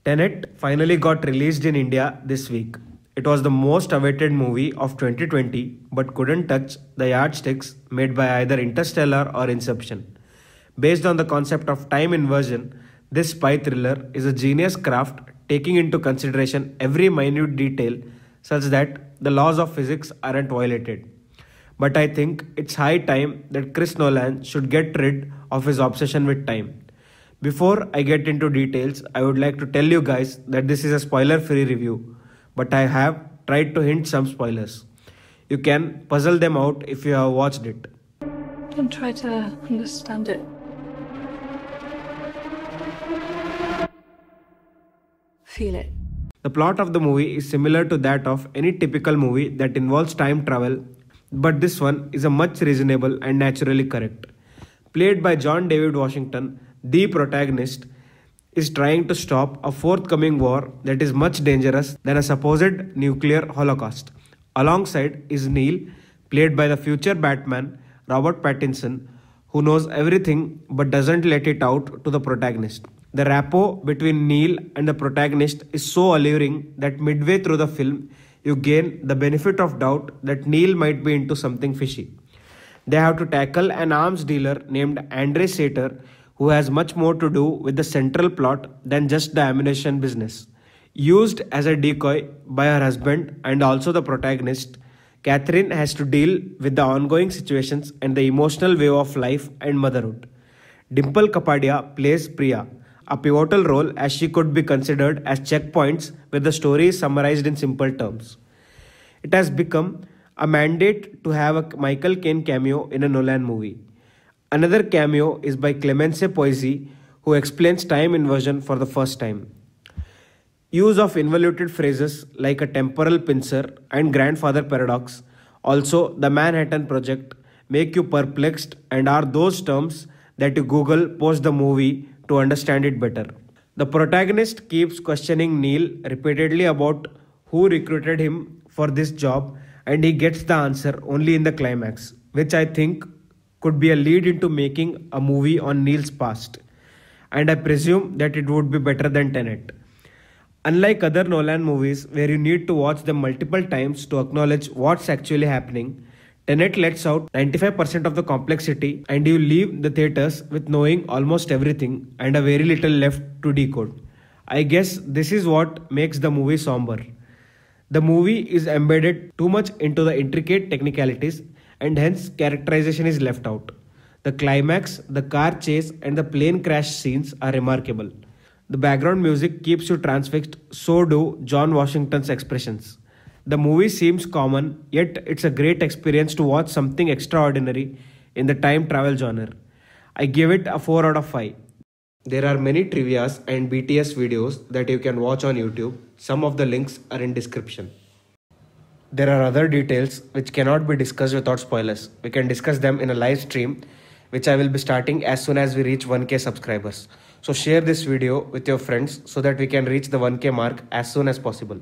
Tenet finally got released in India this week. It was the most awaited movie of 2020 but couldn't touch the yardsticks made by either Interstellar or Inception. Based on the concept of time inversion, this spy thriller is a genius craft taking into consideration every minute detail such that the laws of physics aren't violated. But I think it's high time that Chris Nolan should get rid of his obsession with time. Before I get into details, I would like to tell you guys that this is a spoiler free review, but I have tried to hint some spoilers. You can puzzle them out if you have watched it. Don't try to understand it. Feel it. The plot of the movie is similar to that of any typical movie that involves time travel, but this one is a much reasonable and naturally correct. Played by John David Washington, the protagonist is trying to stop a forthcoming war that is much dangerous than a supposed nuclear holocaust. Alongside is Neil, played by the future Batman, Robert Pattinson, who knows everything but doesn't let it out to the protagonist. The rapport between Neil and the protagonist is so alluring that midway through the film, you gain the benefit of doubt that Neil might be into something fishy. They have to tackle an arms dealer named Andre Sater, who has much more to do with the central plot than just the ammunition business. Used as a decoy by her husband and also the protagonist, Catherine has to deal with the ongoing situations and the emotional wave of life and motherhood. Dimple Kapadia plays Priya, a pivotal role as she could be considered as checkpoints where the story is summarized in simple terms. It has become a mandate to have a Michael Caine cameo in a Nolan movie. Another cameo is by Clemence Poisi, who explains time inversion for the first time. Use of involuted phrases like a temporal pincer and grandfather paradox, also the Manhattan Project, make you perplexed and are those terms that you Google post the movie to understand it better. The protagonist keeps questioning Neil repeatedly about who recruited him for this job, and he gets the answer only in the climax, which I think could be a lead into making a movie on Neil's past. And I presume that it would be better than Tenet. Unlike other Nolan movies where you need to watch them multiple times to acknowledge what's actually happening, Tenet lets out 95% of the complexity and you leave the theaters with knowing almost everything and a very little left to decode. I guess this is what makes the movie somber. The movie is embedded too much into the intricate technicalities and hence characterization is left out. The climax, the car chase and the plane crash scenes are remarkable. The background music keeps you transfixed, so do John Washington's expressions. The movie seems common, yet it's a great experience to watch something extraordinary in the time travel genre. I give it a 4 out of 5. There are many trivias and BTS videos that you can watch on YouTube. Some of the links are in description. There are other details which cannot be discussed without spoilers. We can discuss them in a live stream, which I will be starting as soon as we reach 1k subscribers. So share this video with your friends so that we can reach the 1k mark as soon as possible.